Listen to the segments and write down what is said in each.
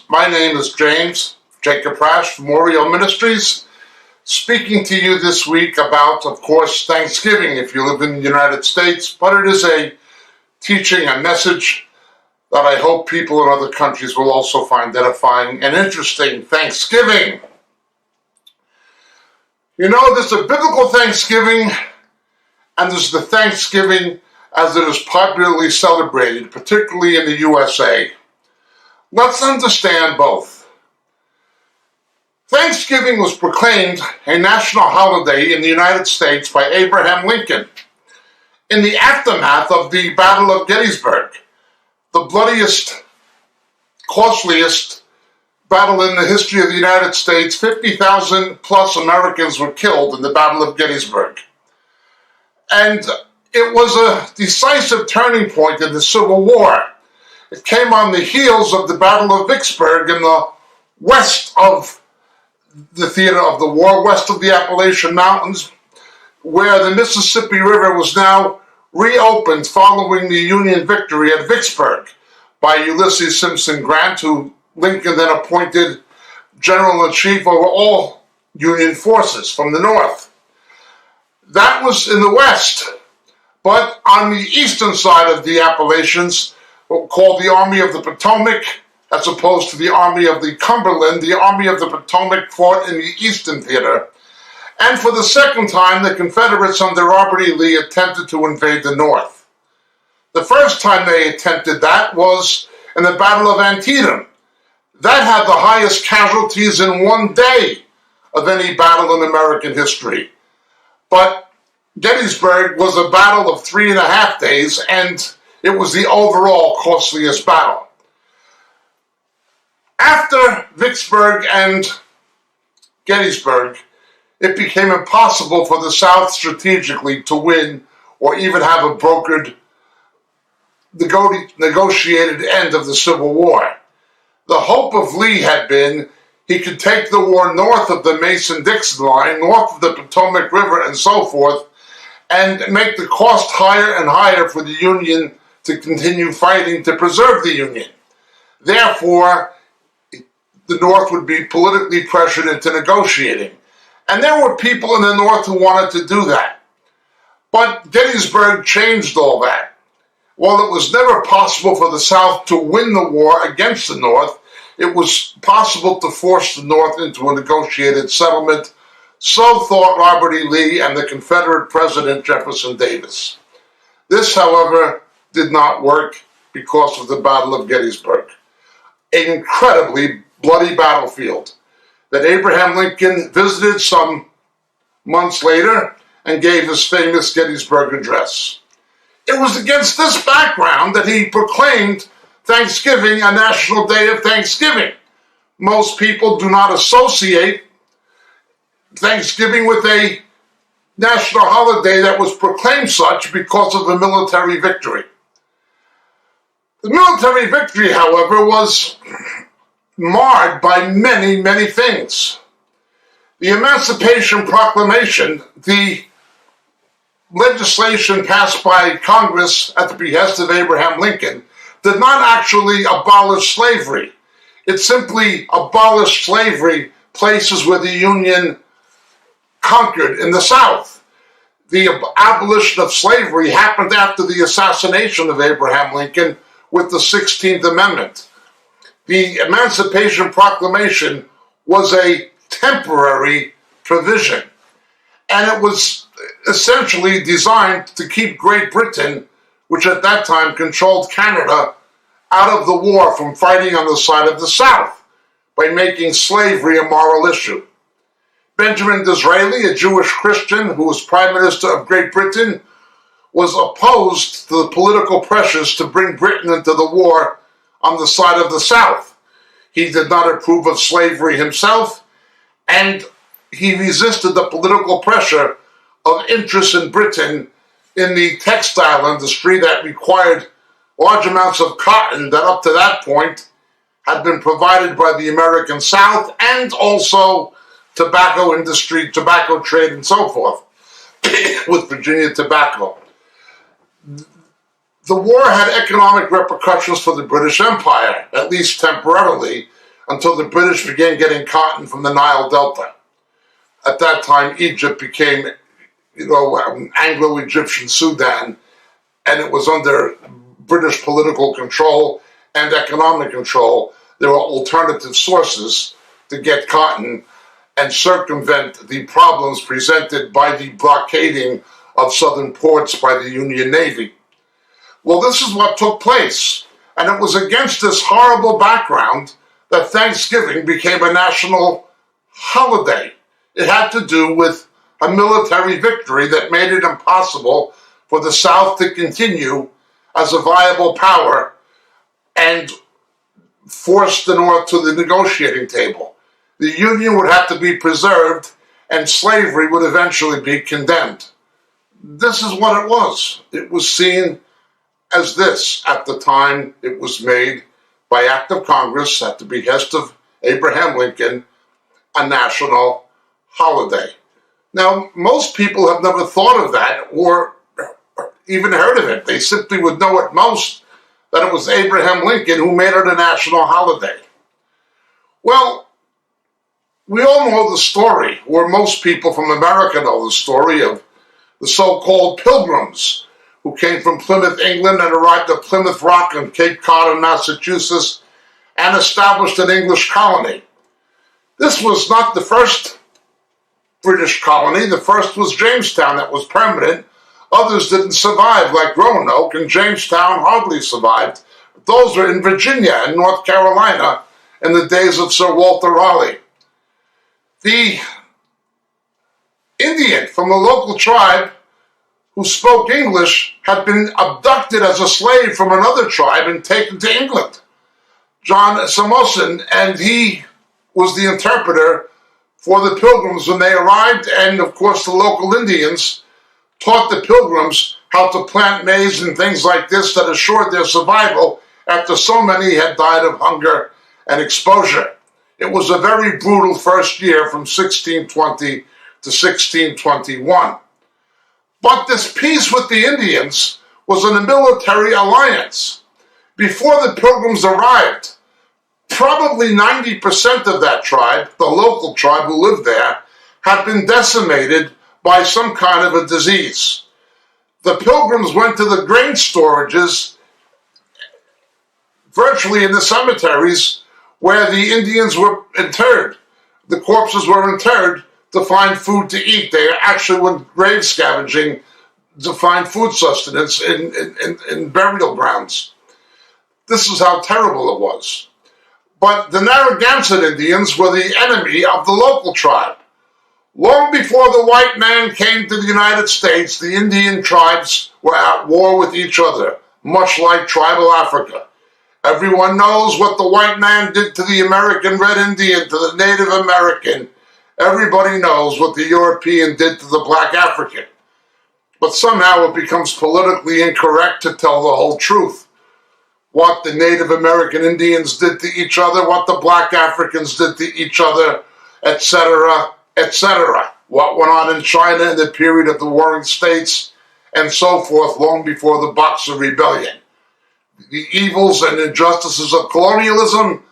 My name is James Jacob Prasch from Oriel Ministries, speaking to you this week about, of course, Thanksgiving if you live in the United States, but it is a teaching, a message that I hope people in other countries will also find edifying and interesting. Thanksgiving. You know, there's a biblical Thanksgiving, and there's the Thanksgiving as it is popularly celebrated, particularly in the USA. Let's understand both. Thanksgiving was proclaimed a national holiday in the United States by Abraham Lincoln in the aftermath of the Battle of Gettysburg, the bloodiest, costliest battle in the history of the United States. 50,000 plus Americans were killed in the Battle of Gettysburg. And it was a decisive turning point in the Civil War. It came on the heels of the Battle of Vicksburg in the west of the theater of the war, west of the Appalachian Mountains, where the Mississippi River was now reopened following the Union victory at Vicksburg by Ulysses Simpson Grant, who Lincoln then appointed General-in-Chief over all Union forces from the north. That was in the west, but on the eastern side of the Appalachians, called the Army of the Potomac, as opposed to the Army of the Cumberland, the Army of the Potomac fought in the Eastern Theater. And for the second time, the Confederates under Robert E. Lee attempted to invade the North. The first time they attempted that was in the Battle of Antietam. That had the highest casualties in one day of any battle in American history. But Gettysburg was a battle of 3.5 days, and it was the overall costliest battle. After Vicksburg and Gettysburg, it became impossible for the South strategically to win or even have a brokered, negotiated end of the Civil War. The hope of Lee had been he could take the war north of the Mason-Dixon line, north of the Potomac River and so forth, and make the cost higher and higher for the Union to continue fighting to preserve the Union. Therefore, the North would be politically pressured into negotiating. And there were people in the North who wanted to do that. But Gettysburg changed all that. While it was never possible for the South to win the war against the North, it was possible to force the North into a negotiated settlement. So thought Robert E. Lee and the Confederate President Jefferson Davis. This, however, did not work because of the Battle of Gettysburg, an incredibly bloody battlefield that Abraham Lincoln visited some months later and gave his famous Gettysburg Address. It was against this background that he proclaimed Thanksgiving a national day of Thanksgiving. Most people do not associate Thanksgiving with a national holiday that was proclaimed such because of a military victory. The military victory, however, was marred by many, many things. The Emancipation Proclamation, the legislation passed by Congress at the behest of Abraham Lincoln, did not actually abolish slavery. It simply abolished slavery places where the Union conquered in the South. The abolition of slavery happened after the assassination of Abraham Lincoln with the 16th Amendment. The Emancipation Proclamation was a temporary provision, and it was essentially designed to keep Great Britain, which at that time controlled Canada, out of the war from fighting on the side of the South by making slavery a moral issue. Benjamin Disraeli, a Jewish Christian who was Prime Minister of Great Britain, was opposed to the political pressures to bring Britain into the war on the side of the South. He did not approve of slavery himself, and he resisted the political pressure of interest in Britain in the textile industry that required large amounts of cotton that up to that point had been provided by the American South, and also tobacco industry, tobacco trade, and so forth, with Virginia Tobacco. The war had economic repercussions for the British Empire, at least temporarily, until the British began getting cotton from the Nile Delta. At that time, Egypt became, Anglo-Egyptian Sudan, and it was under British political control and economic control. There were alternative sources to get cotton and circumvent the problems presented by the blockading of southern ports by the Union Navy. Well, this is what took place, and it was against this horrible background that Thanksgiving became a national holiday. It had to do with a military victory that made it impossible for the South to continue as a viable power and forced the North to the negotiating table. The Union would have to be preserved, and slavery would eventually be condemned. This is what it was. It was seen as this at the time it was made by act of Congress at the behest of Abraham Lincoln, a national holiday. Now, most people have never thought of that or even heard of it. They simply would know at most that it was Abraham Lincoln who made it a national holiday. Well, we all know the story, or most people from America know the story of the so-called Pilgrims who came from Plymouth, England, and arrived at Plymouth Rock and Cape Cod in Massachusetts and established an English colony. This was not the first British colony. The first was Jamestown that was permanent. Others didn't survive, like Roanoke, and Jamestown hardly survived. Those were in Virginia and North Carolina in the days of Sir Walter Raleigh. The Indian from the local tribe who spoke English had been abducted as a slave from another tribe and taken to England. John Samoson, and he was the interpreter for the Pilgrims when they arrived, and of course the local Indians taught the Pilgrims how to plant maize and things like this that assured their survival after so many had died of hunger and exposure. It was a very brutal first year from 1620 to 1621. But this peace with the Indians was a military alliance. Before the Pilgrims arrived, probably 90% of that tribe, the local tribe who lived there, had been decimated by some kind of a disease. The Pilgrims went to the grain storages, virtually in the cemeteries, where the Indians were interred. The corpses were interred to find food to eat. They actually went grave scavenging to find food sustenance in burial grounds. This is how terrible it was. But the Narragansett Indians were the enemy of the local tribe. Long before the white man came to the United States, the Indian tribes were at war with each other, much like tribal Africa. Everyone knows what the white man did to the American Red Indian, to the Native American. Everybody knows what the European did to the black African. But somehow it becomes politically incorrect to tell the whole truth. What the Native American Indians did to each other, what the black Africans did to each other, etc., etc. What went on in China in the period of the Warring States, and so forth, long before the Boxer Rebellion. The evils and injustices of colonialism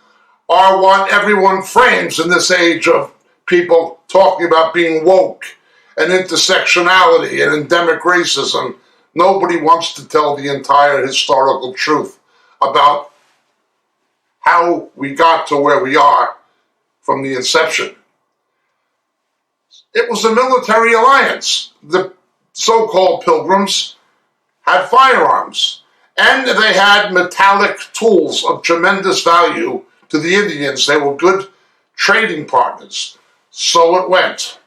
are what everyone frames in this age of people talking about being woke and intersectionality and endemic racism. Nobody wants to tell the entire historical truth about how we got to where we are from the inception. It was a military alliance. The so-called Pilgrims had firearms, and they had metallic tools of tremendous value to the Indians. They were good trading partners. So it went.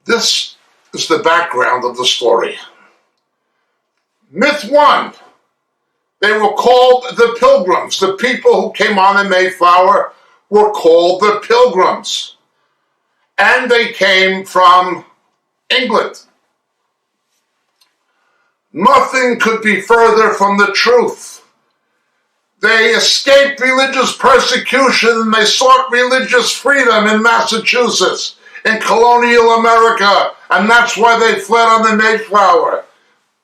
This is the background of the story. Myth 1. They were called the Pilgrims. The people who came on the Mayflower were called the Pilgrims. And they came from England. Nothing could be further from the truth. They escaped religious persecution and they sought religious freedom in Massachusetts, in colonial America, and that's why they fled on the Mayflower.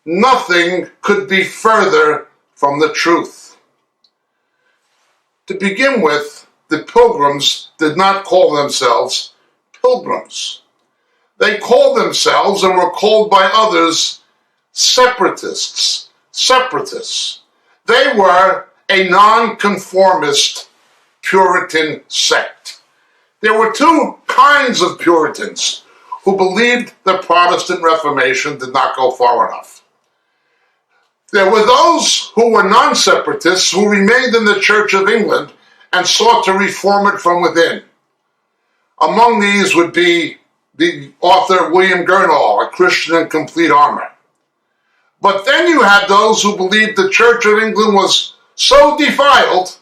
Nothing could be further from the truth. To begin with, the Pilgrims did not call themselves pilgrims. They called themselves and were called by others separatists. Separatists. They were a nonconformist Puritan sect. There were two kinds of Puritans who believed the Protestant Reformation did not go far enough. There were those who were non-separatists who remained in the Church of England and sought to reform it from within. Among these would be the author William Gurnall, A Christian in Complete Armor. But then you had those who believed the Church of England was so defiled,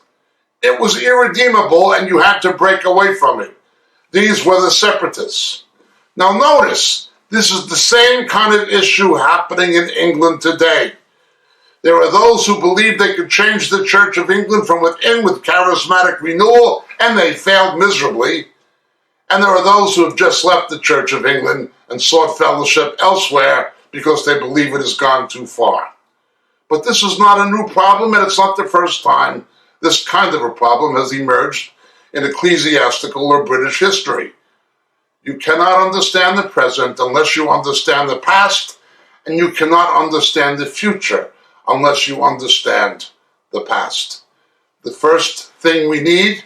it was irredeemable and you had to break away from it. These were the separatists. Now notice, this is the same kind of issue happening in England today. There are those who believed they could change the Church of England from within with charismatic renewal, and they failed miserably. And there are those who have just left the Church of England and sought fellowship elsewhere because they believe it has gone too far. But this is not a new problem, and it's not the first time this kind of a problem has emerged in ecclesiastical or British history. You cannot understand the present unless you understand the past, and you cannot understand the future unless you understand the past. The first thing we need,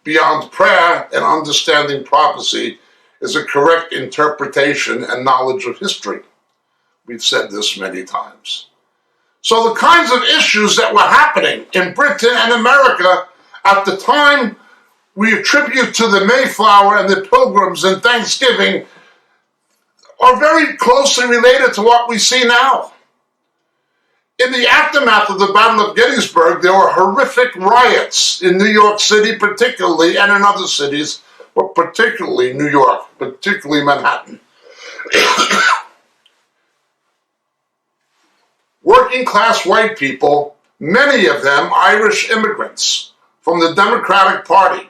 beyond prayer and understanding prophecy, is a correct interpretation and knowledge of history. We've said this many times. So the kinds of issues that were happening in Britain and America at the time we attribute to the Mayflower and the Pilgrims and Thanksgiving are very closely related to what we see now. In the aftermath of the Battle of Gettysburg, there were horrific riots in New York City particularly, and in other cities, but particularly New York, particularly Manhattan. Working class white people, many of them Irish immigrants from the Democratic Party,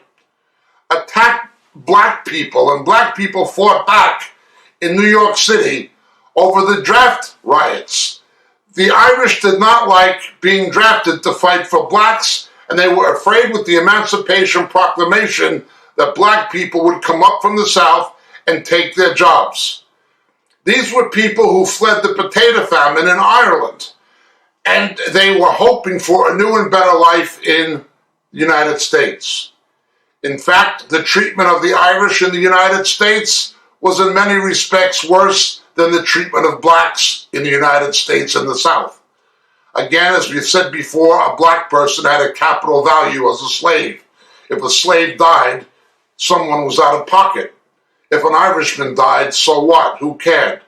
attacked black people, and black people fought back in New York City over the draft riots. The Irish did not like being drafted to fight for blacks, and they were afraid with the Emancipation Proclamation that black people would come up from the South and take their jobs. These were people who fled the potato famine in Ireland, and they were hoping for a new and better life in the United States. In fact, the treatment of the Irish in the United States was in many respects worse than the treatment of blacks in the United States and the South. Again, as we said before, a black person had a capital value as a slave. If a slave died, someone was out of pocket. If an Irishman died, so what? Who cared?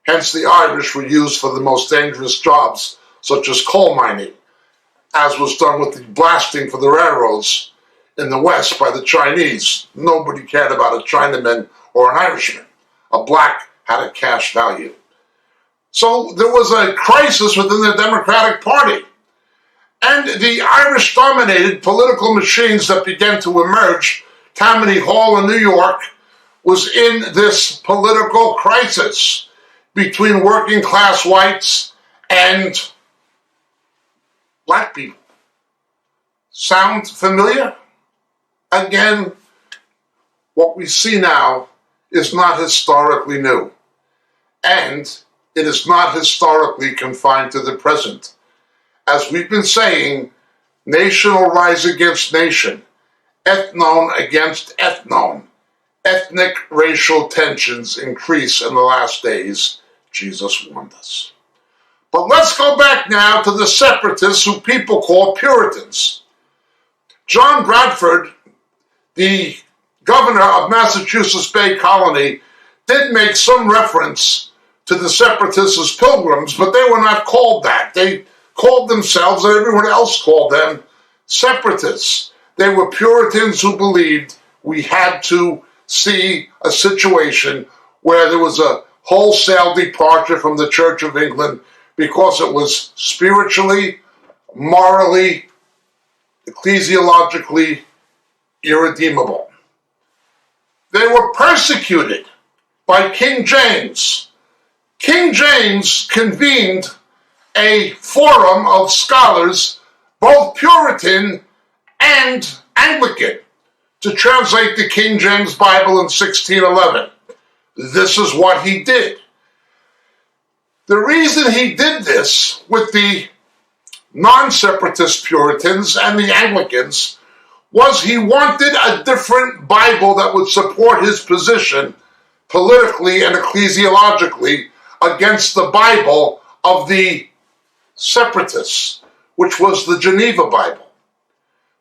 Hence, the Irish were used for the most dangerous jobs, such as coal mining, as was done with the blasting for the railroads in the West by the Chinese. Nobody cared about a Chinaman or an Irishman. A black had a cash value. So there was a crisis within the Democratic Party. And the Irish-dominated political machines that began to emerge, Tammany Hall in New York, was in this political crisis between working class whites and black people. Sound familiar? Again, what we see now is not historically new, and it is not historically confined to the present. As we've been saying, nation will rise against nation, ethnon against ethnon. Ethnic racial tensions increase in the last days, Jesus warned us. But let's go back now to the separatists who people call Puritans. John Bradford, the governor of Massachusetts Bay Colony, did make some reference to the separatists as pilgrims, but they were not called that. They called themselves, and everyone else called them, separatists. They were Puritans who believed we had to see a situation where there was a wholesale departure from the Church of England because it was spiritually, morally, ecclesiologically irredeemable. They were persecuted by King James. King James convened a forum of scholars, both Puritan and Anglican to translate the King James Bible in 1611. This is what he did. The reason he did this with the non-separatist Puritans and the Anglicans was he wanted a different Bible that would support his position politically and ecclesiologically against the Bible of the separatists, which was the Geneva Bible.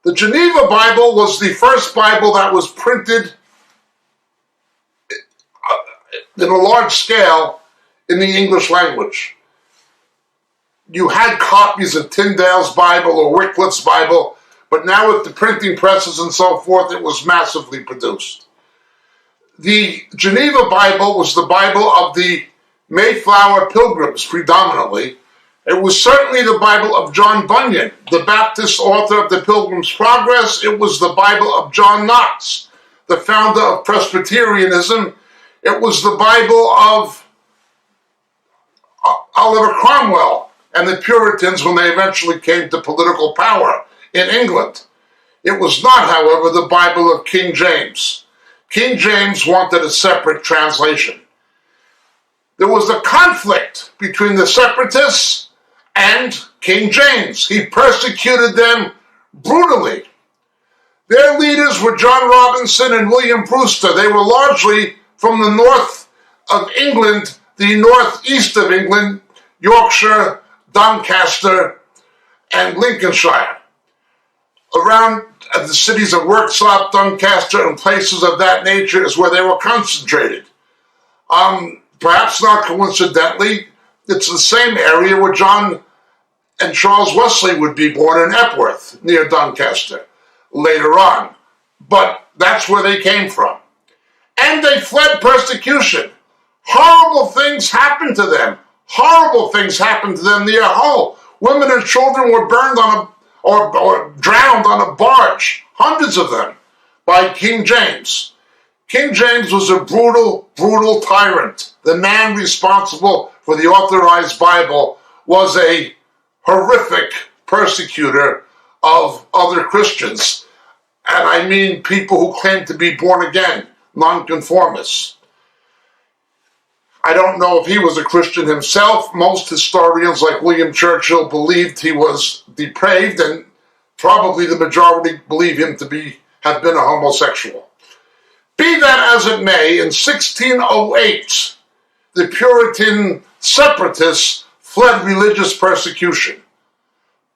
The Geneva Bible was the first Bible that was printed in a large scale in the English language. You had copies of Tyndale's Bible or Wycliffe's Bible, but now with the printing presses and so forth, it was massively produced. The Geneva Bible was the Bible of the Mayflower Pilgrims predominantly. It was certainly the Bible of John Bunyan, the Baptist author of the Pilgrim's Progress. It was the Bible of John Knox, the founder of Presbyterianism. It was the Bible of Oliver Cromwell and the Puritans when they eventually came to political power in England. It was not, however, the Bible of King James. King James wanted a separate translation. There was a conflict between the separatists and King James. He persecuted them brutally. Their leaders were John Robinson and William Brewster. They were largely from the north of England, the northeast of England, Yorkshire, Doncaster, and Lincolnshire. Around the cities of Worksop, Doncaster, and places of that nature is where they were concentrated. Perhaps not coincidentally, it's the same area where John and Charles Wesley would be born in Epworth, near Doncaster, later on. But that's where they came from. And they fled persecution. Horrible things happened to them. Horrible things happened to them near Hull. Women and children were burned or drowned on a barge, hundreds of them, by King James. King James was a brutal, brutal tyrant. The man responsible for the Authorized Bible was a horrific persecutor of other Christians. And I mean people who claim to be born again, nonconformists. I don't know if he was a Christian himself. Most historians, like William Churchill, believed he was depraved, and probably the majority believe him to have been a homosexual. Be that as it may, in 1608, the Puritan separatists fled religious persecution.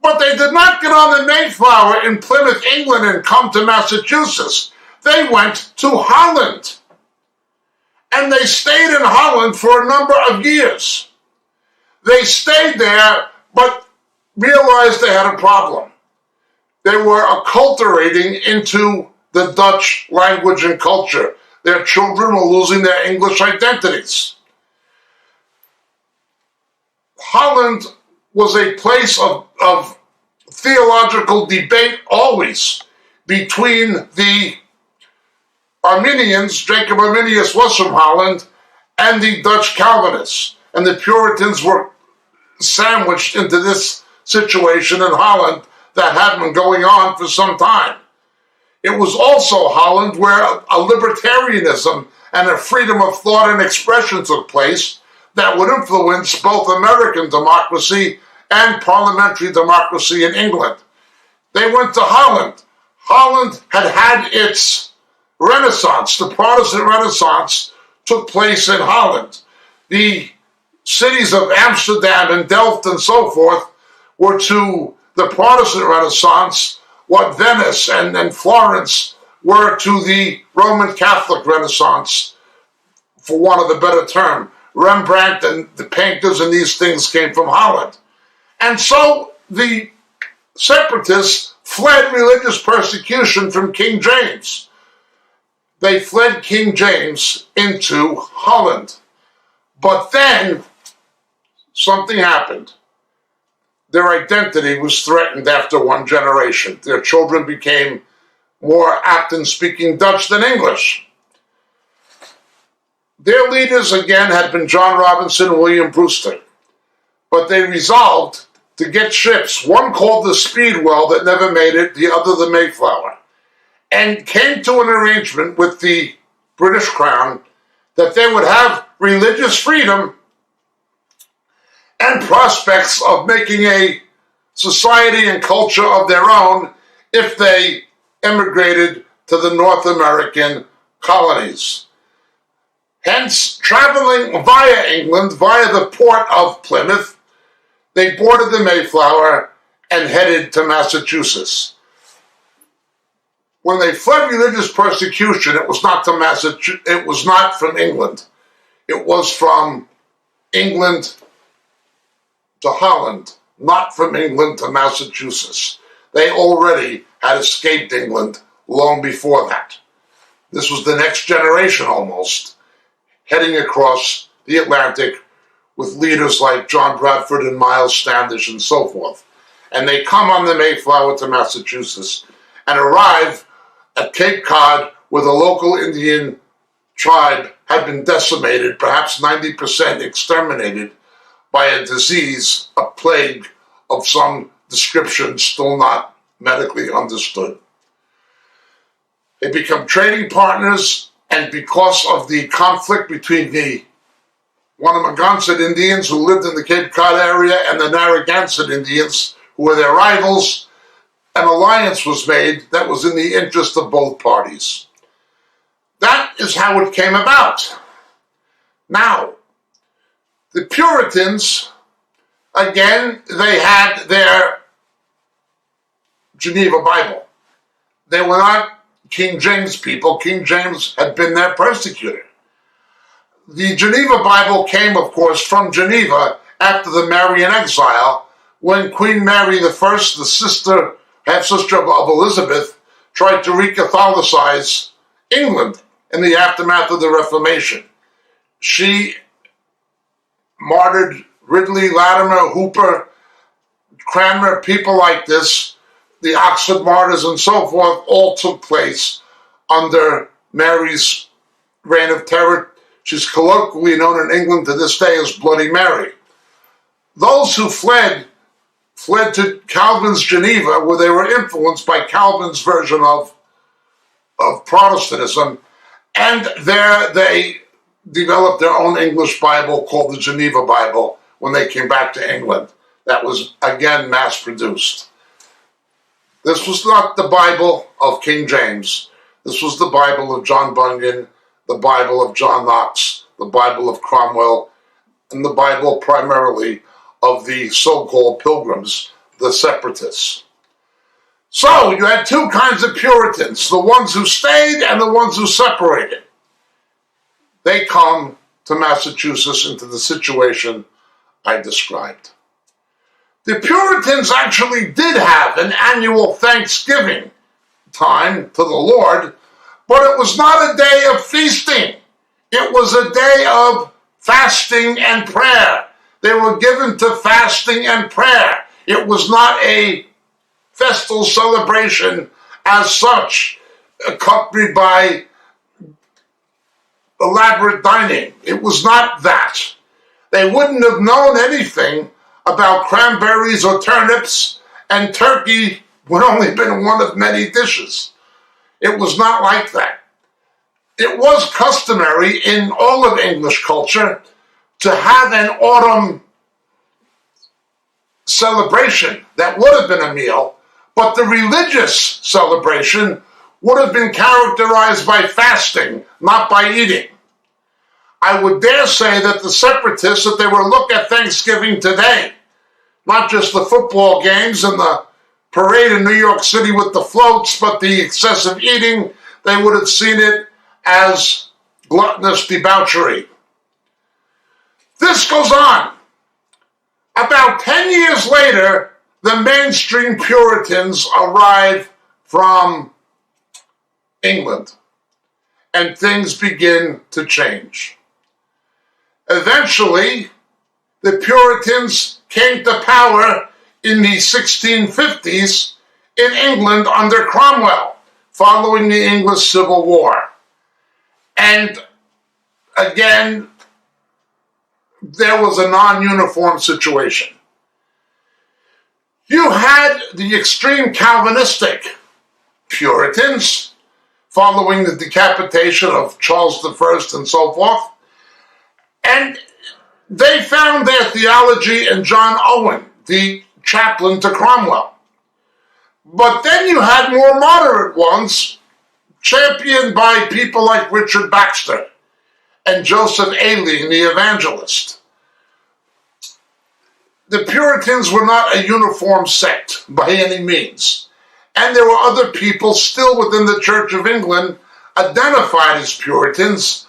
But they did not get on the Mayflower in Plymouth, England, and come to Massachusetts. They went to Holland. And they stayed in Holland for a number of years. They stayed there, but realized they had a problem. They were acculturating into the Dutch language and culture. Their children were losing their English identities. Holland was a place of theological debate always between the Arminians. Jacob Arminius was from Holland, and the Dutch Calvinists. And the Puritans were sandwiched into this situation in Holland that had been going on for some time. It was also Holland where a libertarianism and a freedom of thought and expression took place that would influence both American democracy and parliamentary democracy in England. They went to Holland. Holland had its Renaissance. The Protestant Renaissance took place in Holland. The cities of Amsterdam and Delft and so forth were to the Protestant Renaissance what Venice and Florence were to the Roman Catholic Renaissance, for want of a better term. Rembrandt and the painters and these things came from Holland. And so the separatists fled religious persecution from King James. They fled King James into Holland. But then something happened. Their identity was threatened after one generation. Their children became more apt in speaking Dutch than English. Their leaders, again, had been John Robinson and William Brewster. But they resolved to get ships, one called the Speedwell that never made it, the other the Mayflower, and came to an arrangement with the British Crown that they would have religious freedom and prospects of making a society and culture of their own if they emigrated to the North American colonies. Hence, traveling via England, via the port of Plymouth, they boarded the Mayflower and headed to Massachusetts. When they fled religious persecution, it was not to Massachusetts. It was not from England. It was from England to Holland, not from England to Massachusetts. They already had escaped England long before that. This was the next generation almost, heading across the Atlantic with leaders like John Bradford and Miles Standish and so forth. And they come on the Mayflower to Massachusetts and arrive at Cape Cod, where the local Indian tribe had been decimated, perhaps 90% exterminated, by a disease, a plague of some description still not medically understood. They become trading partners, and because of the conflict between the Wanamagansett Indians who lived in the Cape Cod area and the Narragansett Indians, who were their rivals, an alliance was made that was in the interest of both parties. That is how it came about. Now, the Puritans, again, they had their Geneva Bible. They were not King James people. King James had been their persecutor. The Geneva Bible came, of course, from Geneva after the Marian exile, when Queen Mary I, the half-sister of Elizabeth, tried to re-Catholicize England in the aftermath of the Reformation. She martyred Ridley, Latimer, Hooper, Cranmer, people like this, the Oxford martyrs and so forth, all took place under Mary's reign of terror. She's colloquially known in England to this day as Bloody Mary. Those who fled to Calvin's Geneva, where they were influenced by Calvin's version of Protestantism, and there they developed their own English Bible called the Geneva Bible when they came back to England. That was, again, mass-produced. This was not the Bible of King James. This was the Bible of John Bunyan, the Bible of John Knox, the Bible of Cromwell, and the Bible primarily of the so-called Pilgrims, the Separatists. So you had two kinds of Puritans, the ones who stayed and the ones who separated. They come to Massachusetts into the situation I described. The Puritans actually did have an annual Thanksgiving time to the Lord, but it was not a day of feasting. It was a day of fasting and prayer. They were given to fasting and prayer. It was not a festal celebration as such, accompanied by elaborate dining. It was not that. They wouldn't have known anything about cranberries or turnips, and turkey would only have been one of many dishes. It was not like that. It was customary in all of English culture to have an autumn celebration that would have been a meal, but the religious celebration would have been characterized by fasting, not by eating. I would dare say that the Separatists, if they were to look at Thanksgiving today, not just the football games and the parade in New York City with the floats, but the excessive eating, they would have seen it as gluttonous debauchery. This goes on. About 10 years later, the mainstream Puritans arrive from England, and things begin to change. Eventually, the Puritans came to power in the 1650s in England under Cromwell, following the English Civil War. And again, there was a non-uniform situation. You had the extreme Calvinistic Puritans following the decapitation of Charles I and so forth, and they found their theology in John Owen, the chaplain to Cromwell. But then you had more moderate ones, championed by people like Richard Baxter and Joseph Aileen, the evangelist. The Puritans were not a uniform sect by any means, and there were other people still within the Church of England identified as Puritans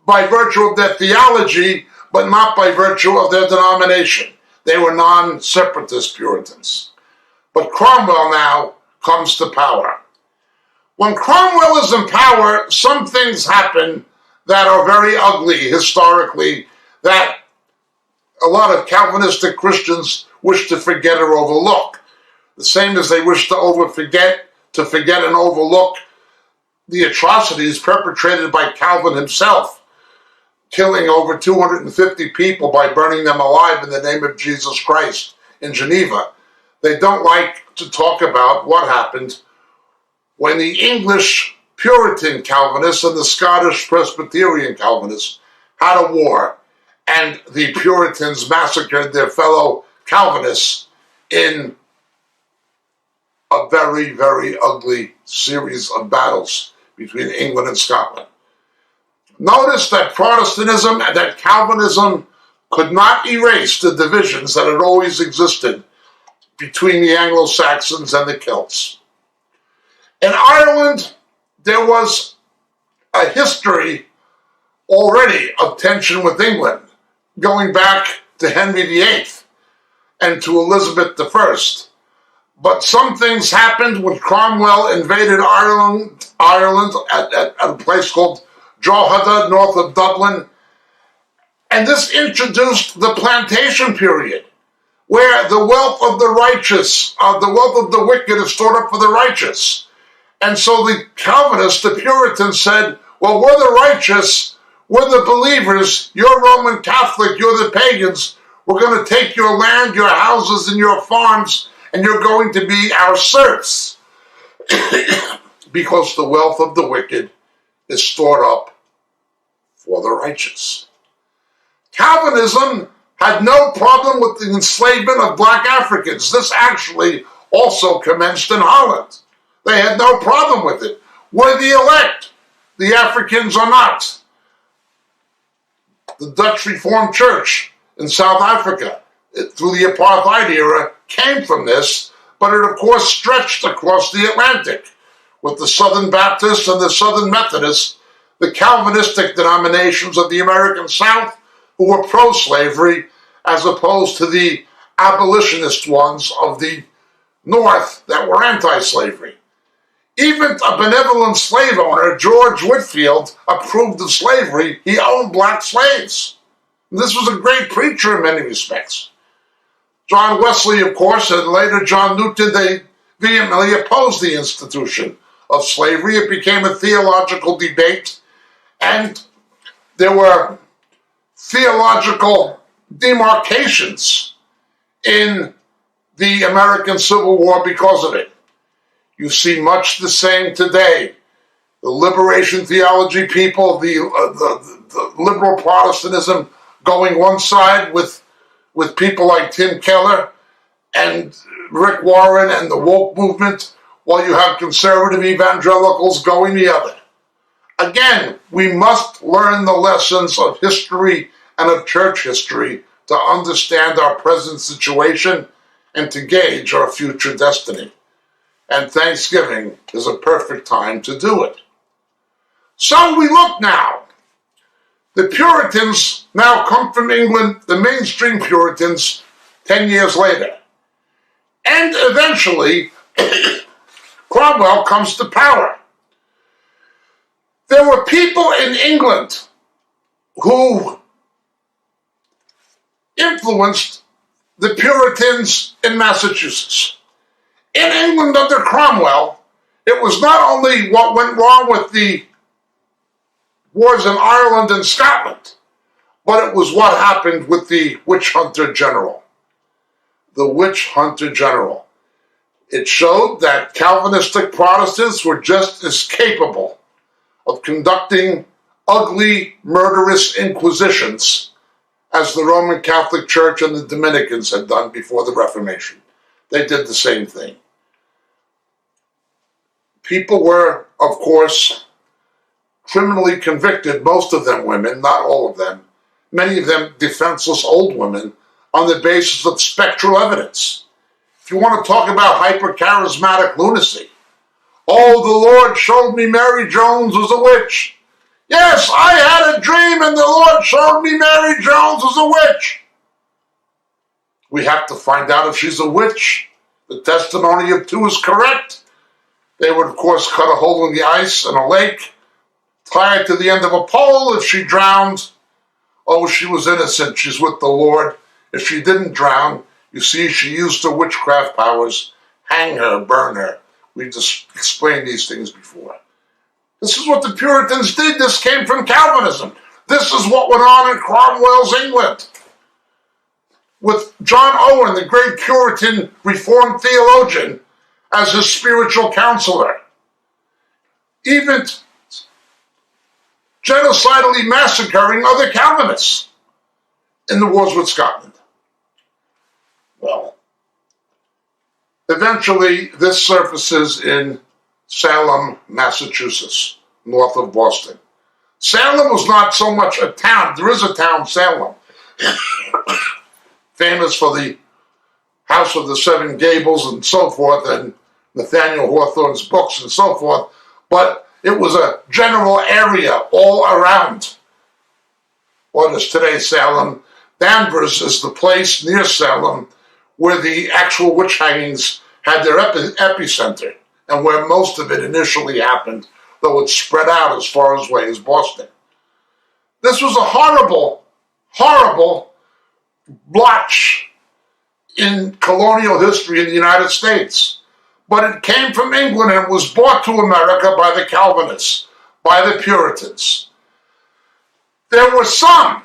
by virtue of their theology, but not by virtue of their denomination. They were non-separatist Puritans. But Cromwell now comes to power. When Cromwell is in power, some things happen that are very ugly historically, that a lot of Calvinistic Christians wish to forget or overlook. The same as they wish to forget and overlook the atrocities perpetrated by Calvin himself, killing over 250 people by burning them alive in the name of Jesus Christ in Geneva. They don't like to talk about what happened when the English Puritan Calvinists and the Scottish Presbyterian Calvinists had a war, and the Puritans massacred their fellow Calvinists in a very, very ugly series of battles between England and Scotland. Notice that Protestantism and that Calvinism could not erase the divisions that had always existed between the Anglo-Saxons and the Celts. In Ireland, there was a history already of tension with England, going back to Henry VIII and to Elizabeth I. But some things happened when Cromwell invaded Ireland at a place called Drogheda, north of Dublin. And this introduced the plantation period, where the wealth of the righteous, the wealth of the wicked is stored up for the righteous. And so the Calvinists, the Puritans said, well, we're the righteous, we're the believers, you're Roman Catholic, you're the pagans, we're going to take your land, your houses, and your farms, and you're going to be our serfs. Because the wealth of the wicked is stored up for the righteous. Calvinism had no problem with the enslavement of black Africans. This actually also commenced in Holland. They had no problem with it. We're the elect. The Africans are not. The Dutch Reformed Church in South Africa, through the apartheid era, came from this, but it of course stretched across the Atlantic with the Southern Baptists and the Southern Methodists, the Calvinistic denominations of the American South, who were pro-slavery, as opposed to the abolitionist ones of the North that were anti-slavery. Even a benevolent slave owner, George Whitefield, approved of slavery. He owned black slaves. This was a great preacher in many respects. John Wesley, of course, and later John Newton, they vehemently opposed the institution of slavery. It became a theological debate, and there were theological demarcations in the American Civil War because of it. You see much the same today. The liberation theology people, the liberal Protestantism going one side with people like Tim Keller and Rick Warren and the woke movement, while you have conservative evangelicals going the other. Again, we must learn the lessons of history and of church history to understand our present situation and to gauge our future destiny. And Thanksgiving is a perfect time to do it. So we look now. The Puritans now come from England, the mainstream Puritans, 10 years later. And eventually, Cromwell comes to power. There were people in England who influenced the Puritans in Massachusetts. In England under Cromwell, it was not only what went wrong with the wars in Ireland and Scotland, but it was what happened with the witch hunter general. the witch hunter general. It showed that Calvinistic Protestants were just as capable of conducting ugly, murderous inquisitions as the Roman Catholic Church and the Dominicans had done before the Reformation. They did the same thing. People were, of course, criminally convicted, most of them women, not all of them, many of them defenseless old women, on the basis of spectral evidence. If you want to talk about hyper-charismatic lunacy, oh, the Lord showed me Mary Jones was a witch. Yes, I had a dream and the Lord showed me Mary Jones was a witch. We have to find out if she's a witch. The testimony of two is correct. They would, of course, cut a hole in the ice in a lake, tie it to the end of a pole. If she drowned, oh, she was innocent. She's with the Lord. If she didn't drown, you see, she used her witchcraft powers. Hang her, burn her. We just explained these things before. This is what the Puritans did. This came from Calvinism. This is what went on in Cromwell's England. With John Owen, the great Puritan Reformed theologian, as his spiritual counselor. Even genocidally massacring other Calvinists in the wars with Scotland. Well, eventually this surfaces in Salem, Massachusetts, north of Boston. Salem was not so much a town. There is a town, Salem, famous for the House of the Seven Gables and so forth, and Nathaniel Hawthorne's books and so forth, but it was a general area all around what is today Salem. Danvers is the place near Salem where the actual witch hangings had their epicenter and where most of it initially happened, though it spread out as far away as Boston. This was a horrible, horrible blotch in colonial history in the United States. But it came from England and was brought to America by the Calvinists, by the Puritans. There were some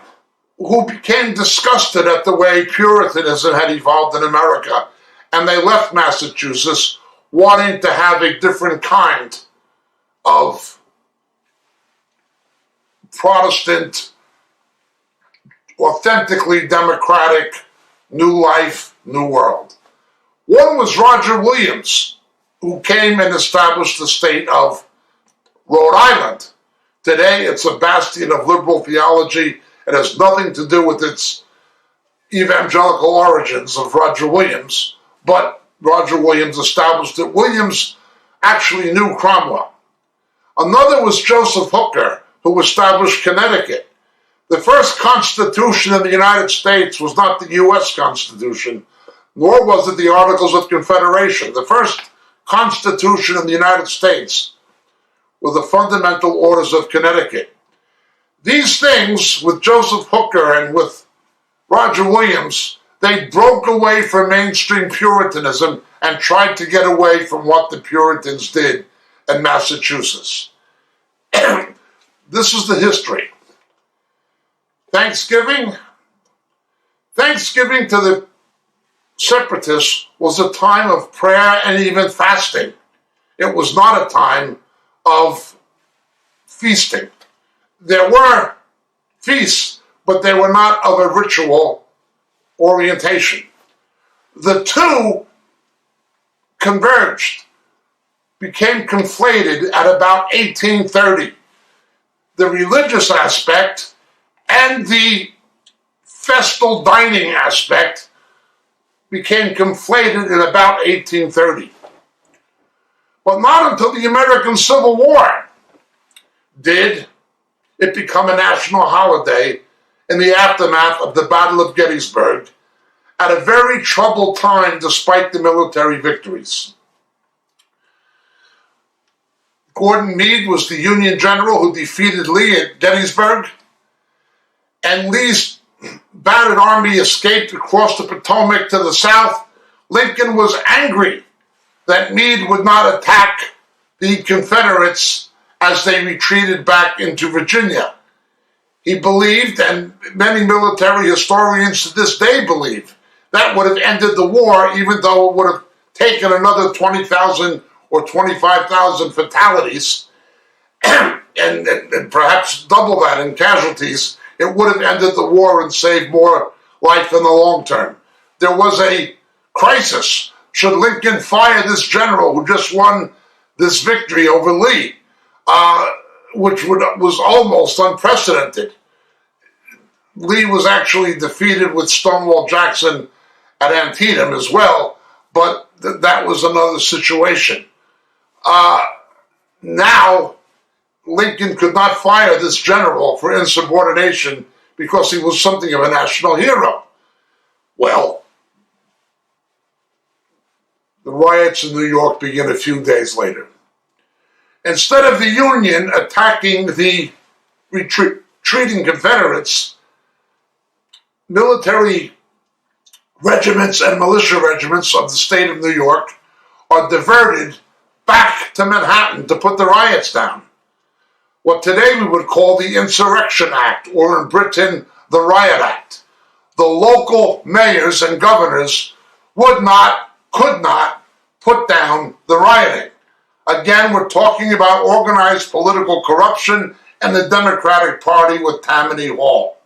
who became disgusted at the way Puritanism had evolved in America, and they left Massachusetts wanting to have a different kind of Protestant, authentically democratic, new life, new world. One was Roger Williams, who came and established the state of Rhode Island. Today, it's a bastion of liberal theology. It has nothing to do with its evangelical origins of Roger Williams, but Roger Williams established it. Williams actually knew Cromwell. Another was Joseph Hooker, who established Connecticut. The first constitution in the United States was not the U.S. Constitution, nor was it the Articles of Confederation. The first Constitution in the United States were the Fundamental Orders of Connecticut. These things, with Joseph Hooker and with Roger Williams, they broke away from mainstream Puritanism and tried to get away from what the Puritans did in Massachusetts. This is the history. Thanksgiving to the separatists was a time of prayer and even fasting. It was not a time of feasting. There were feasts, but they were not of a ritual orientation. The two converged, became conflated at about 1830. The religious aspect and the festal dining aspect became conflated in about 1830. But not until the American Civil War did it become a national holiday in the aftermath of the Battle of Gettysburg, at a very troubled time despite the military victories. Gordon Meade was the Union general who defeated Lee at Gettysburg, and Lee's battered army escaped across the Potomac to the south. Lincoln was angry that Meade would not attack the Confederates as they retreated back into Virginia. He believed, and many military historians to this day believe, that would have ended the war, even though it would have taken another 20,000 or 25,000 fatalities and perhaps double that in casualties. It would have ended the war and saved more life in the long term. There was a crisis. Should Lincoln fire this general who just won this victory over Lee, which was almost unprecedented? Lee was actually defeated with Stonewall Jackson at Antietam as well, but that was another situation. Now, Lincoln could not fire this general for insubordination because he was something of a national hero. Well, the riots in New York begin a few days later. Instead of the Union attacking the retreating Confederates, military regiments and militia regiments of the state of New York are diverted back to Manhattan to put the riots down. What today we would call the Insurrection Act, or in Britain, the Riot Act. The local mayors and governors could not put down the rioting. Again, we're talking about organized political corruption and the Democratic Party with Tammany Hall.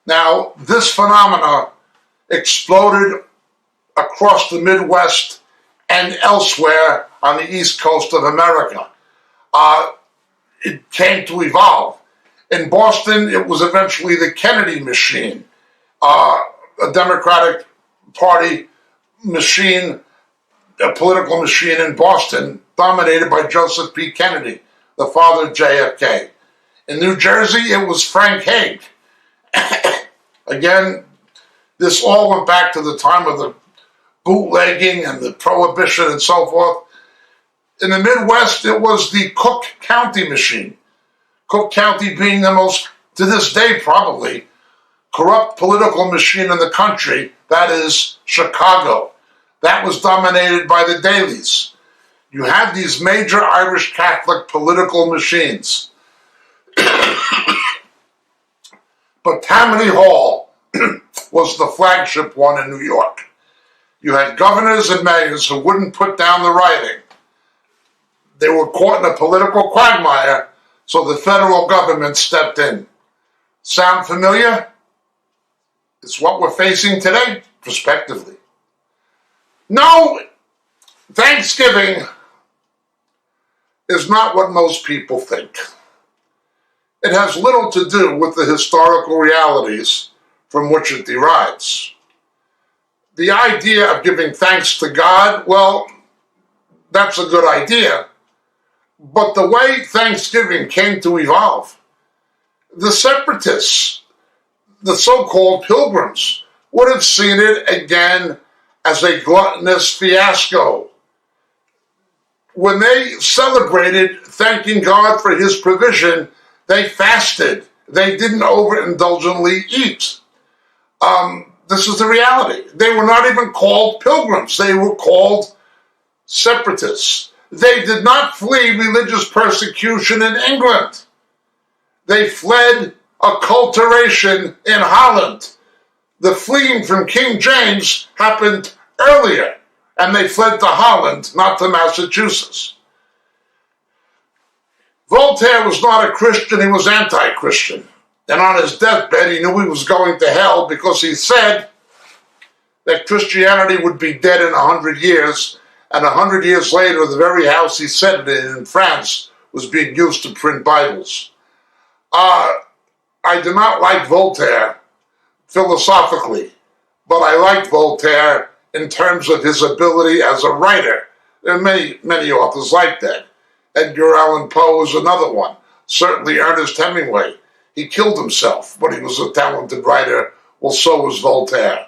Now, this phenomena exploded across the Midwest and elsewhere on the East Coast of America. It came to evolve. In Boston, it was eventually the Kennedy machine, a Democratic Party machine, a political machine in Boston, dominated by Joseph P. Kennedy, the father of JFK. In New Jersey, it was Frank Hague. Again, this all went back to the time of the bootlegging and the prohibition and so forth. In the Midwest, it was the Cook County machine. Cook County being the most, to this day probably, corrupt political machine in the country, that is Chicago. That was dominated by the Dailies. You had these major Irish Catholic political machines. But Tammany Hall was the flagship one in New York. You had governors and mayors who wouldn't put down the rioting. They were caught in a political quagmire, so the federal government stepped in. Sound familiar? It's what we're facing today, prospectively. No, Thanksgiving is not what most people think. It has little to do with the historical realities from which it derives. The idea of giving thanks to God, well, that's a good idea. But the way Thanksgiving came to evolve, the separatists, the so-called pilgrims, would have seen it again as a gluttonous fiasco. When they celebrated thanking God for his provision, they fasted. They didn't overindulgently eat. This is the reality. They were not even called pilgrims. They were called separatists. They did not flee religious persecution in England. They fled acculturation in Holland. The fleeing from King James happened earlier, and they fled to Holland, not to Massachusetts. Voltaire was not a Christian, he was anti-Christian. And on his deathbed, he knew he was going to hell because he said that Christianity would be dead in 100 years, and 100 years later, the very house he said it in France was being used to print Bibles. I do not like Voltaire philosophically, but I liked Voltaire in terms of his ability as a writer. There are many authors like that. Edgar Allan Poe is another one. Certainly Ernest Hemingway. He killed himself, but he was a talented writer. Well, so was Voltaire.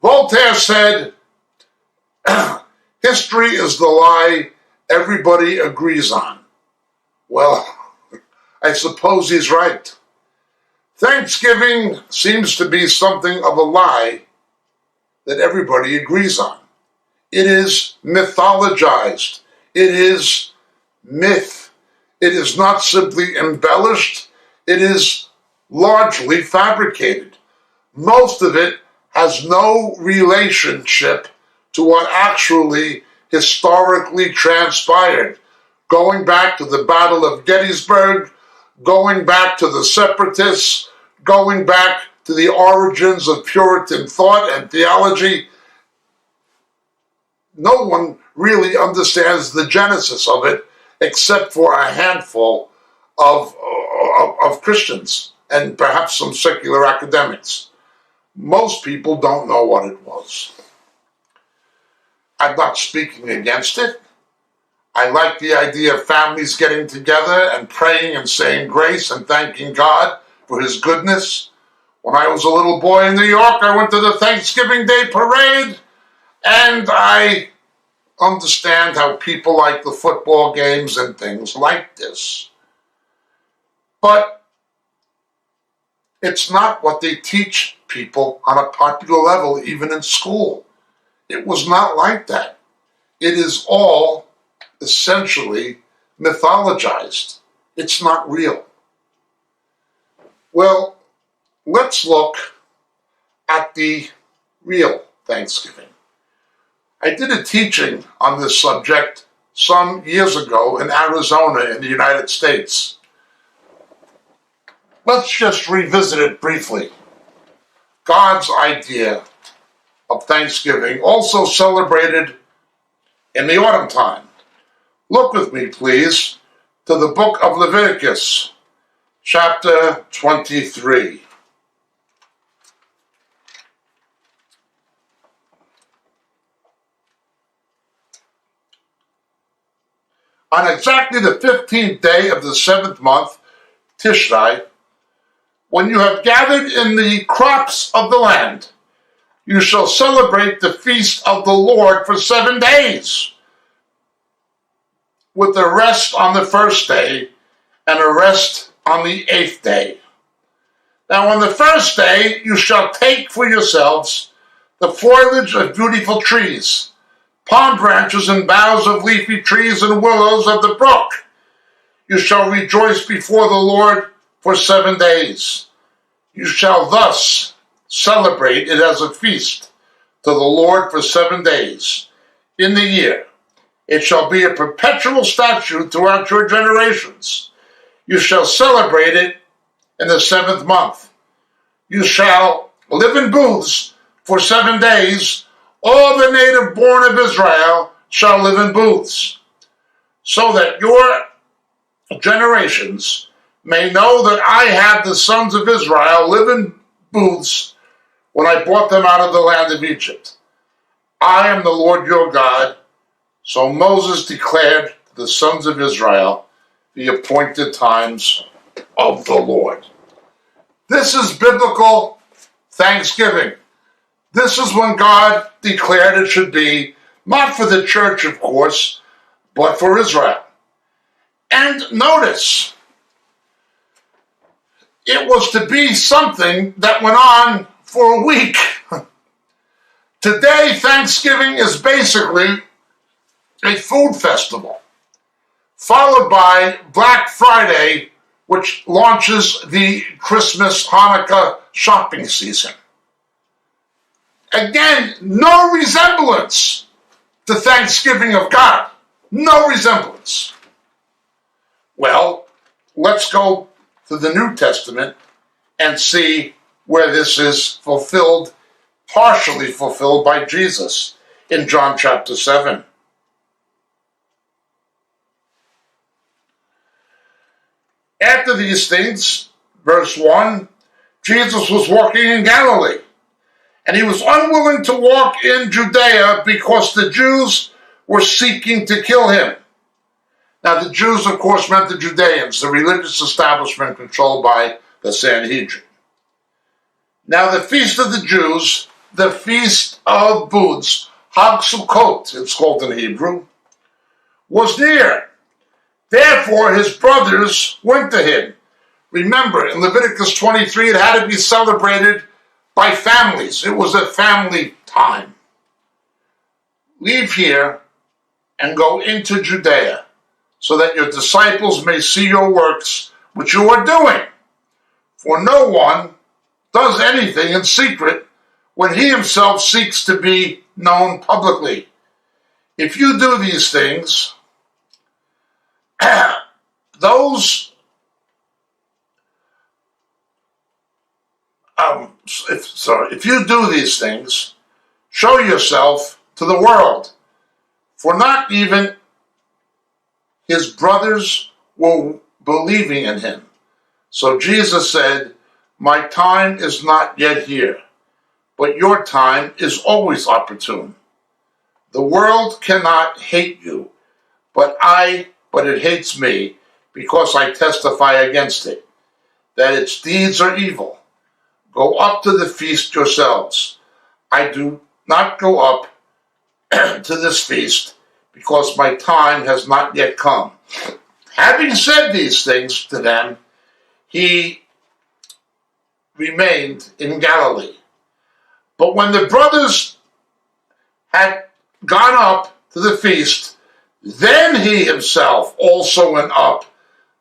Voltaire said, history is the lie everybody agrees on. Well, I suppose he's right. Thanksgiving seems to be something of a lie that everybody agrees on. It is mythologized. It is myth. It is not simply embellished. It is largely fabricated. Most of it has no relationship to what actually historically transpired, going back to the Battle of Gettysburg, going back to the separatists, going back to the origins of Puritan thought and theology. No one really understands the genesis of it except for a handful of Christians and perhaps some secular academics. Most people don't know what it was. I'm not speaking against it. I like the idea of families getting together and praying and saying grace and thanking God for his goodness. When I was a little boy in New York, I went to the Thanksgiving Day parade, and I understand how people like the football games and things like this. But it's not what they teach people on a popular level, even in school. It was not like that. It is all essentially mythologized. It's not real. Well, let's look at the real Thanksgiving. I did a teaching on this subject some years ago in Arizona in the United States. Let's just revisit it briefly. God's idea of Thanksgiving, also celebrated in the autumn time. Look with me, please, to the book of Leviticus, chapter 23. On exactly the 15th day of the 7th month, Tishrei, when you have gathered in the crops of the land, you shall celebrate the feast of the Lord for 7 days, with a rest on the first day and a rest on the 8th day. Now on the first day you shall take for yourselves the foliage of beautiful trees, palm branches and boughs of leafy trees and willows of the brook. You shall rejoice before the Lord for 7 days. You shall thus celebrate it as a feast to the Lord for 7 days in the year. It shall be a perpetual statute throughout your generations. You shall celebrate it in the 7th month. You shall live in booths for 7 days. All the native born of Israel shall live in booths, so that your generations may know that I had the sons of Israel live in booths when I brought them out of the land of Egypt. I am the Lord your God. So Moses declared to the sons of Israel the appointed times of the Lord. This is biblical Thanksgiving. This is when God declared it should be, not for the church, of course, but for Israel. And notice, it was to be something that went on for a week. Today, Thanksgiving is basically a food festival, followed by Black Friday, which launches the Christmas, Hanukkah shopping season. Again, no resemblance to Thanksgiving of God. No resemblance. Well, let's go to the New Testament and see where this is fulfilled, partially fulfilled by Jesus in John chapter 7. After these things, verse 1, Jesus was walking in Galilee, and he was unwilling to walk in Judea because the Jews were seeking to kill him. Now, the Jews, of course, meant the Judeans, the religious establishment controlled by the Sanhedrin. Now, the feast of the Jews, the feast of booths, Hag Sukkot, it's called in Hebrew, was near. Therefore, his brothers went to him. Remember, in Leviticus 23, it had to be celebrated by families. It was a family time. Leave here and go into Judea, so that your disciples may see your works, which you are doing. For no one does anything in secret when he himself seeks to be known publicly. If you do these things, if you do these things, show yourself to the world, for not even his brothers were believing in him. So Jesus said, my time is not yet here, but your time is always opportune. The world cannot hate you, but it hates me, because I testify against it, that its deeds are evil. Go up to the feast yourselves. I do not go up to this feast, because my time has not yet come. Having said these things to them, he remained in Galilee. But when the brothers had gone up to the feast, then he himself also went up,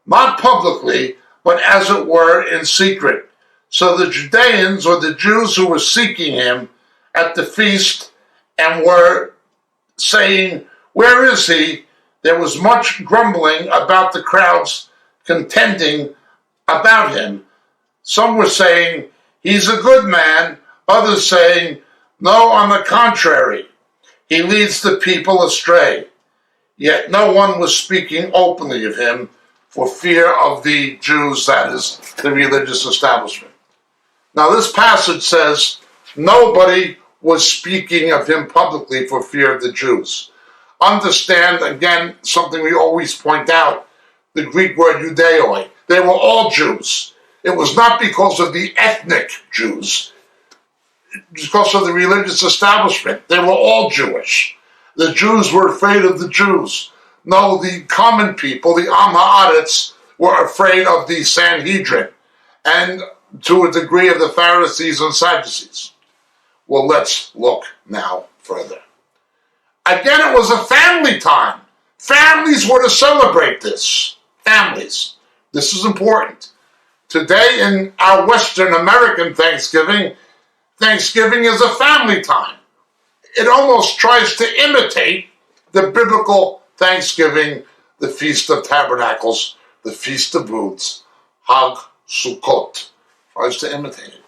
not publicly, but as it were in secret. So the Judeans, or the Jews who were seeking him at the feast and were saying, where is he? There was much grumbling about the crowds contending about him. Some were saying, he's a good man. Others saying, no, on the contrary, he leads the people astray. Yet no one was speaking openly of him for fear of the Jews, that is, the religious establishment. Now this passage says nobody was speaking of him publicly for fear of the Jews. Understand, again, something we always point out, the Greek word Judeoi. They were all Jews. It was not because of the ethnic Jews, because of the religious establishment. They were all Jewish. The Jews were afraid of the Jews. No, the common people, the Am Haaretz, were afraid of the Sanhedrin, and to a degree of the Pharisees and Sadducees. Well, let's look now further. Again, it was a family time. Families were to celebrate this. Families. This is important. Today in our Western American Thanksgiving, Thanksgiving is a family time. It almost tries to imitate the biblical Thanksgiving, the Feast of Tabernacles, the Feast of Booths, Hag Sukkot. Tries to imitate it.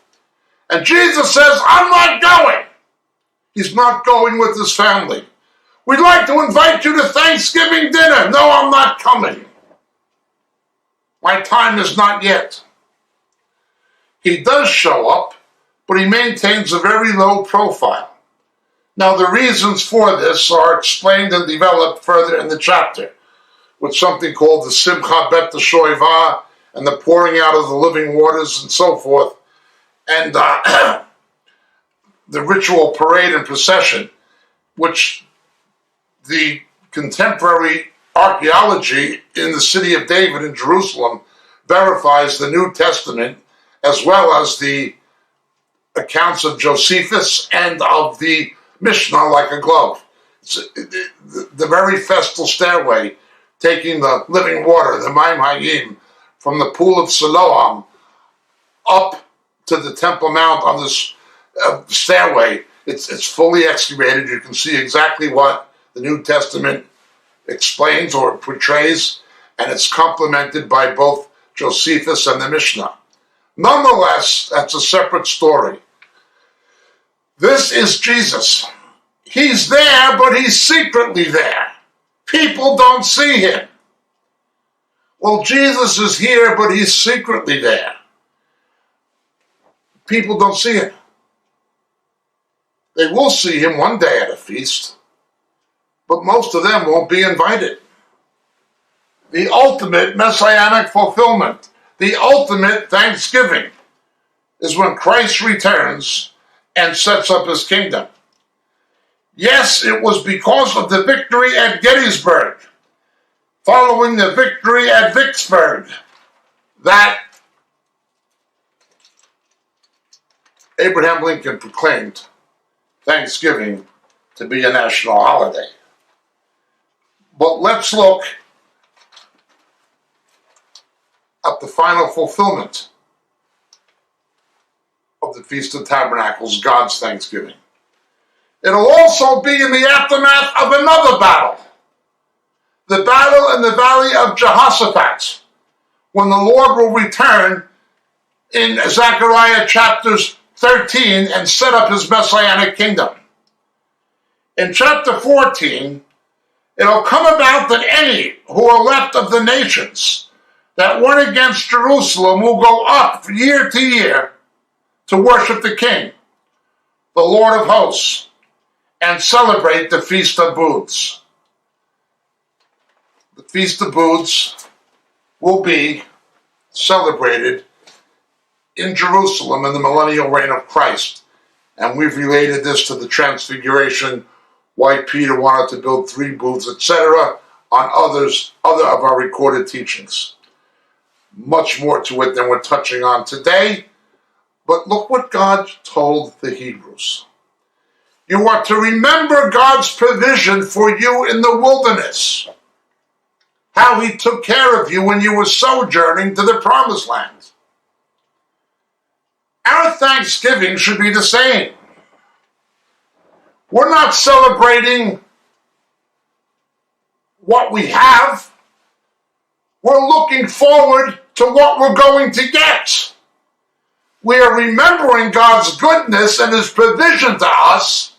And Jesus says, I'm not going. He's not going with his family. We'd like to invite you to Thanksgiving dinner. No, I'm not coming. My time is not yet. He does show up, but he maintains a very low profile. Now, the reasons for this are explained and developed further in the chapter, with something called the Simcha Bet Shoivah and the pouring out of the living waters and so forth, and the ritual parade and procession, which the contemporary archaeology in the city of David in Jerusalem verifies the New Testament, as well as the accounts of Josephus and of the Mishnah like a glove. It's the very festal stairway, taking the living water, the Maim Hayim, from the pool of Siloam up to the Temple Mount on this stairway. It's fully excavated. You can see exactly what the New Testament explains or portrays, and it's complemented by both Josephus and the Mishnah. Nonetheless, that's a separate story. This is Jesus. He's there, but he's secretly there. People don't see him. Well, Jesus is here, but he's secretly there. People don't see him. They will see him one day at a feast, but most of them won't be invited. The ultimate messianic fulfillment, the ultimate Thanksgiving, is when Christ returns and sets up his kingdom. Yes, it was because of the victory at Gettysburg, following the victory at Vicksburg, that Abraham Lincoln proclaimed Thanksgiving to be a national holiday. But let's look at the final fulfillment of the Feast of Tabernacles, God's Thanksgiving. It'll also be in the aftermath of another battle, the battle in the valley of Jehoshaphat, when the Lord will return in Zechariah chapters 13 and set up his messianic kingdom. In chapter 14, it'll come about that any who are left of the nations that went against Jerusalem will go up year to year to worship the King, the Lord of hosts, and celebrate the Feast of Booths. The Feast of Booths will be celebrated in Jerusalem in the millennial reign of Christ. And we've related this to the Transfiguration, why Peter wanted to build 3 booths, etc., on other of our recorded teachings. Much more to it than we're touching on today. But look what God told the Hebrews. You are to remember God's provision for you in the wilderness, how he took care of you when you were sojourning to the promised land. Our Thanksgiving should be the same. We're not celebrating what we have. We're looking forward to what we're going to get. We are remembering God's goodness and his provision to us,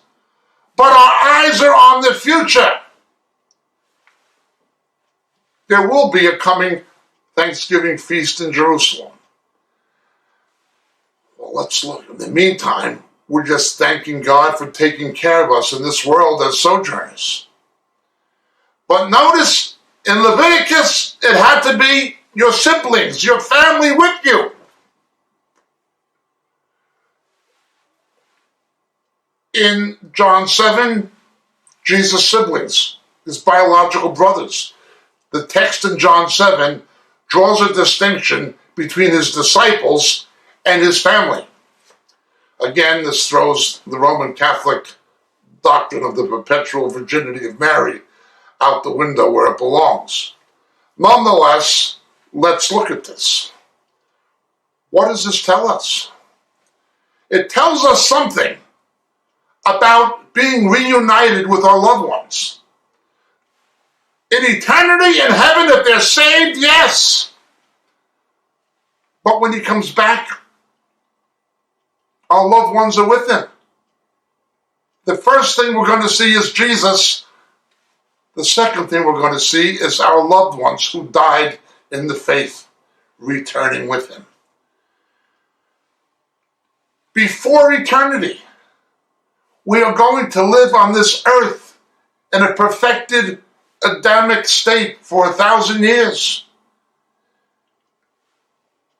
but our eyes are on the future. There will be a coming Thanksgiving feast in Jerusalem. Well, let's look. In the meantime, we're just thanking God for taking care of us in this world as sojourners. But notice, in Leviticus, it had to be your siblings, your family with you. In John 7, Jesus' siblings, his biological brothers. The text in John 7 draws a distinction between his disciples and his family. Again, this throws the Roman Catholic doctrine of the perpetual virginity of Mary out the window where it belongs. Nonetheless, let's look at this. What does this tell us? It tells us something about being reunited with our loved ones. In eternity, in heaven, if they're saved, yes. But when he comes back, our loved ones are with him. The first thing we're going to see is Jesus. The second thing we're going to see is our loved ones who died in the faith returning with him. Before eternity, we are going to live on this earth in a perfected Adamic state for 1,000 years.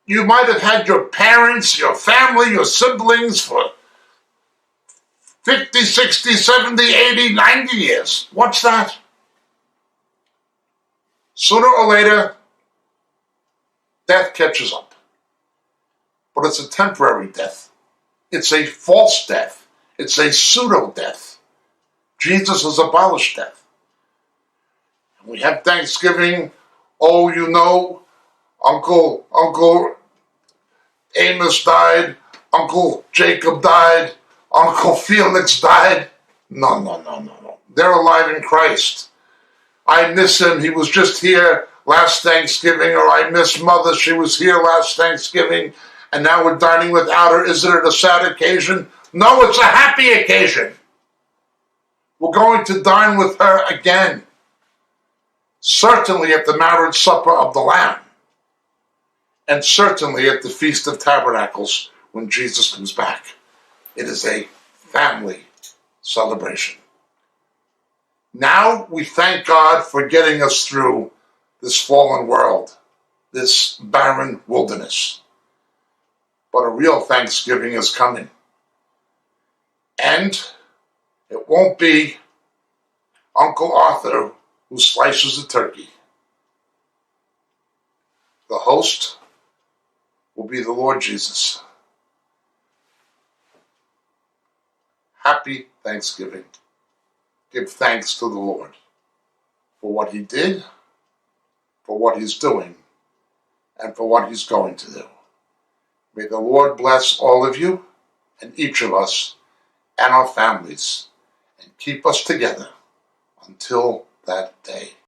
You might have had your parents, your family, your siblings for 50, 60, 70, 80, 90 years. What's that? Sooner or later, death catches up. But it's a temporary death. It's a false death. It's a pseudo-death. Jesus has abolished death. We have Thanksgiving. Oh, you know, Uncle Amos died. Uncle Jacob died. Uncle Felix died. No. They're alive in Christ. I miss him. He was just here last Thanksgiving. Or I miss Mother. She was here last Thanksgiving. And now we're dining without her. Isn't it a sad occasion? No, it's a happy occasion. We're going to dine with her again. Certainly at the marriage supper of the Lamb. And certainly at the Feast of Tabernacles when Jesus comes back. It is a family celebration. Now we thank God for getting us through this fallen world, this barren wilderness. But a real Thanksgiving is coming. And it won't be Uncle Arthur who slices the turkey. The host will be the Lord Jesus. Happy Thanksgiving. Give thanks to the Lord for what he did, for what he's doing, and for what he's going to do. May the Lord bless all of you. and each of us and our families and keep us together until that day.